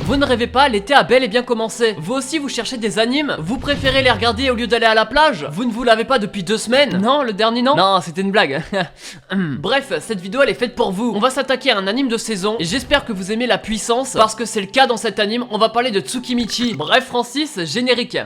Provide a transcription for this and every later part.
Vous ne rêvez pas, l'été a bel et bien commencé. Vous aussi vous cherchez des animes? Vous préférez les regarder au lieu d'aller à la plage? Vous ne vous lavez pas depuis 2 semaines? Non, le dernier non? Non, c'était une blague. Bref, cette vidéo elle est faite pour vous. On va s'attaquer à un anime de saison et j'espère que vous aimez la puissance parce que c'est le cas dans cet anime. On va parler de Tsukimichi. Bref Francis, générique.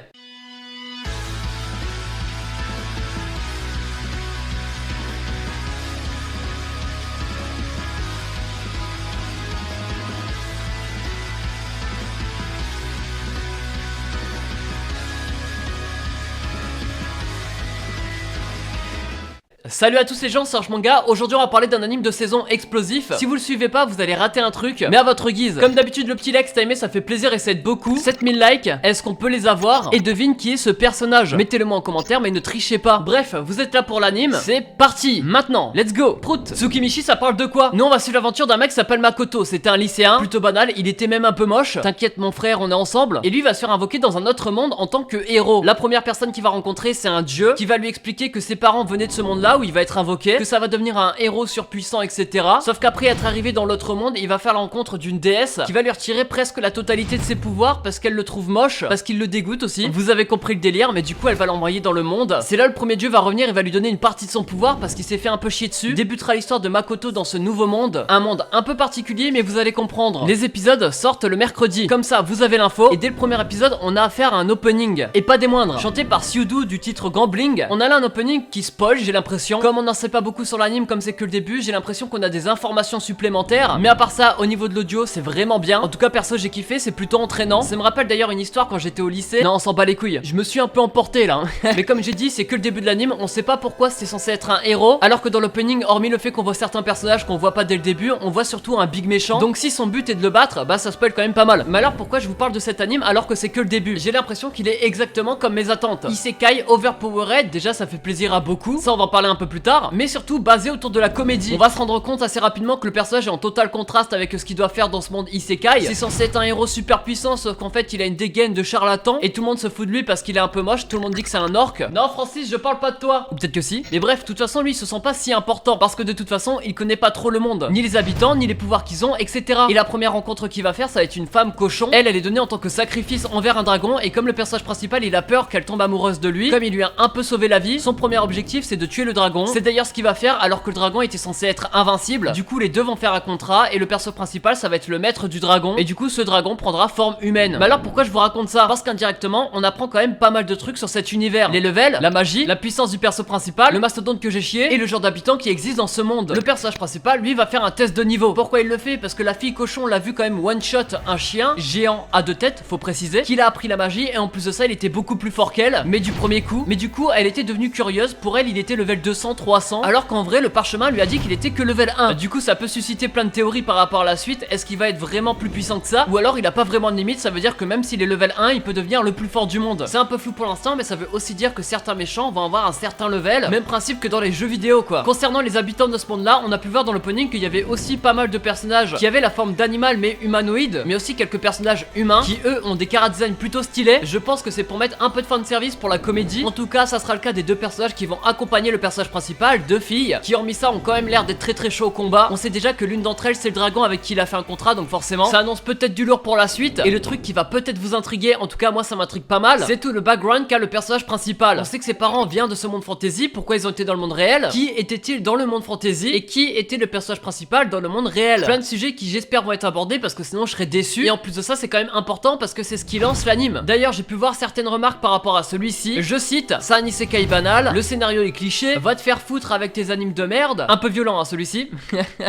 Salut à tous les gens, c'est Archmanga. Aujourd'hui on va parler d'un anime de saison explosif. Si vous le suivez pas, vous allez rater un truc, mais à votre guise. Comme d'habitude, le petit like si t'as aimé, ça fait plaisir et ça aide beaucoup. 7000 likes, est-ce qu'on peut les avoir? Et devine qui est ce personnage. Mettez-le moi en commentaire, mais ne trichez pas. Bref, vous êtes là pour l'anime, c'est parti. Maintenant, let's go. Prout. Tsukimichi, ça parle de quoi? Nous on va suivre l'aventure d'un mec qui s'appelle Makoto. C'était un lycéen, plutôt banal, il était même un peu moche. T'inquiète mon frère, on est ensemble. Et lui va se faire invoquer dans un autre monde en tant que héros. La première personne qu'il va rencontrer, c'est un dieu qui va lui expliquer que ses parents venaient de ce monde-là où il va être invoqué, que ça va devenir un héros surpuissant, etc. Sauf qu'après être arrivé dans l'autre monde, il va faire la rencontre d'une déesse qui va lui retirer presque la totalité de ses pouvoirs parce qu'elle le trouve moche, parce qu'il le dégoûte aussi. Vous avez compris le délire, mais du coup elle va l'envoyer dans le monde. C'est là le premier dieu va revenir et va lui donner une partie de son pouvoir parce qu'il s'est fait un peu chier dessus. Débutera l'histoire de Makoto dans ce nouveau monde, un monde un peu particulier, mais vous allez comprendre. Les épisodes sortent le mercredi, comme ça vous avez l'info. Et dès le premier épisode, on a affaire à un opening, et pas des moindres, chanté par Siudu du titre Gambling. On a là un opening qui spoil, j'ai l'impression. Comme on n'en sait pas beaucoup sur l'anime, comme c'est que le début, j'ai l'impression qu'on a des informations supplémentaires. Mais à part ça, au niveau de l'audio, c'est vraiment bien. En tout cas, perso, j'ai kiffé, c'est plutôt entraînant. Ça me rappelle d'ailleurs une histoire quand j'étais au lycée. Non, on s'en bat les couilles. Je me suis un peu emporté là. Mais comme j'ai dit, c'est que le début de l'anime. On sait pas pourquoi c'est censé être un héros. Alors que dans l'opening, hormis le fait qu'on voit certains personnages qu'on voit pas dès le début, on voit surtout un big méchant. Donc si son but est de le battre, bah ça spoil quand même pas mal. Mais alors pourquoi je vous parle de cet anime alors que c'est que le début? J'ai l'impression qu'il est exactement comme mes attentes. Isekai overpowered, déjà ça fait plaisir à beaucoup. Ça on va en parler un peu plus tard. Mais surtout basé autour de la comédie. On va se rendre compte assez rapidement que le personnage est en total contraste avec ce qu'il doit faire dans ce monde isekai. C'est censé être un héros super puissant, sauf qu'en fait il a une dégaine de charlatan et tout le monde se fout de lui parce qu'il est un peu moche. Tout le monde dit que c'est un orc. Non Francis, je parle pas de toi. Ou peut-être que si. Mais bref, de toute façon lui il se sent pas si important parce que de toute façon il connaît pas trop le monde, ni les habitants, ni les pouvoirs qu'ils ont, etc. Et la première rencontre qu'il va faire, ça va être une femme cochon. Elle est donnée en tant que sacrifice envers un dragon, et comme le personnage principal il a peur qu'elle tombe amoureuse de lui, comme il lui a un peu sauvé la vie, son premier objectif c'est de tuer le dragon. C'est d'ailleurs ce qu'il va faire alors que le dragon était censé être invincible. Du coup les deux vont faire un contrat et le perso principal ça va être le maître du dragon, et du coup ce dragon prendra forme humaine. Mais alors pourquoi je vous raconte ça? Parce qu'indirectement on apprend quand même pas mal de trucs sur cet univers. Les levels, la magie, la puissance du perso principal, le mastodonte que j'ai chié et le genre d'habitants qui existent dans ce monde. Le personnage principal lui va faire un test de niveau. Pourquoi il le fait? Parce que la fille cochon l'a vu quand même one shot un chien géant à 2 têtes, faut préciser, qu'il a appris la magie, et en plus de ça il était beaucoup plus fort qu'elle, mais du premier coup. Mais du coup elle était devenue curieuse. Pour elle il était level 200, 300, alors qu'en vrai le parchemin lui a dit qu'il était que level 1. Du coup ça peut susciter plein de théories par rapport à la suite. Est-ce qu'il va être vraiment plus puissant que ça, ou alors il a pas vraiment de limite? Ça veut dire que même s'il est level 1 il peut devenir le plus fort du monde. C'est un peu flou pour l'instant, mais ça veut aussi dire que certains méchants vont avoir un certain level. Même principe que dans les jeux vidéo quoi. Concernant les habitants de ce monde là, on a pu voir dans l'opening qu'il y avait aussi pas mal de personnages qui avaient la forme d'animal mais humanoïde, mais aussi quelques personnages humains qui eux ont des chara-design plutôt stylés. Je pense que c'est pour mettre un peu de fanservice pour la comédie. En tout cas ça sera le cas des 2 personnages qui vont accompagner le personnage principal, 2 filles qui hormis ça ont quand même l'air d'être très chaud au combat. On sait déjà que l'une d'entre elles c'est le dragon avec qui il a fait un contrat, donc forcément ça annonce peut-être du lourd pour la suite. Et le truc qui va peut-être vous intriguer, en tout cas moi ça m'intrigue pas mal, c'est tout le background qu'a le personnage principal. On sait que ses parents viennent de ce monde fantasy. Pourquoi ils ont été dans le monde réel? Qui était-il dans le monde fantasy? Et qui était le personnage principal dans le monde réel? Plein de sujets qui j'espère vont être abordés parce que sinon je serais déçu. Et en plus de ça c'est quand même important parce que c'est ce qui lance l'anime. D'ailleurs j'ai pu voir certaines remarques par rapport à celui-ci. Je cite: c'est un isekai banal, le scénario est cliché, va te faire foutre avec tes animes de merde. Un peu violent hein celui-ci.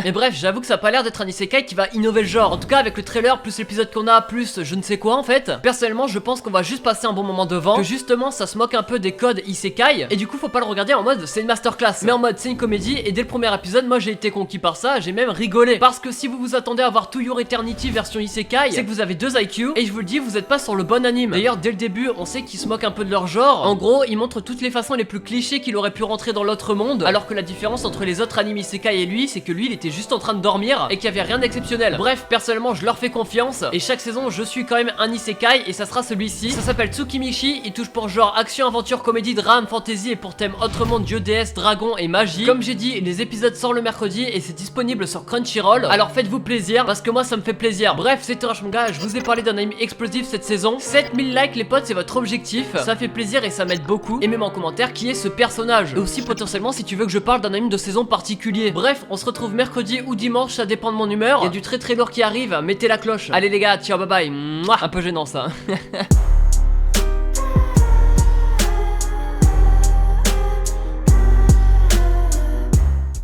Mais bref, j'avoue que ça a pas l'air d'être un isekai qui va innover le genre. En tout cas avec le trailer plus l'épisode qu'on a plus je ne sais quoi en fait, personnellement je pense qu'on va juste passer un bon moment devant, que justement ça se moque un peu des codes isekai, et du coup faut pas le regarder en mode c'est une masterclass, mais en mode c'est une comédie. Et dès le premier épisode moi j'ai été conquis par ça, j'ai même rigolé, parce que si vous vous attendez à voir To Your Eternity version isekai, c'est que vous avez 2 IQ, et je vous le dis, vous êtes pas sur le bon anime. D'ailleurs dès le début on sait qu'ils se moquent un peu de leur genre. En gros ils montrent toutes les façons les plus clichés qu'il aurait pu rentrer dans l'autre monde, alors que la différence entre les autres animes isekai et lui, c'est que lui il était juste en train de dormir et qu'il y avait rien d'exceptionnel. Bref, personnellement je leur fais confiance et chaque saison je suis quand même un isekai et ça sera celui-ci. Ça s'appelle Tsukimichi, il touche pour genre action, aventure, comédie, drame, fantasy et pour thème autre monde, dieu, déesse, dragon et magie. Comme j'ai dit, les épisodes sortent le mercredi et c'est disponible sur Crunchyroll, alors faites-vous plaisir parce que moi ça me fait plaisir. Bref, c'était Rush Manga, je vous ai parlé d'un anime explosif cette saison. 7000 likes les potes, c'est votre objectif, ça fait plaisir et ça m'aide beaucoup. Et même en commentaire qui est ce personnage, et aussi potentiellement si tu veux que je parle d'un anime de saison particulier. Bref, on se retrouve mercredi ou dimanche, ça dépend de mon humeur. Il y a du très lourd qui arrive, mettez la cloche. Allez les gars, ciao, bye bye. Mouah. Un peu gênant ça.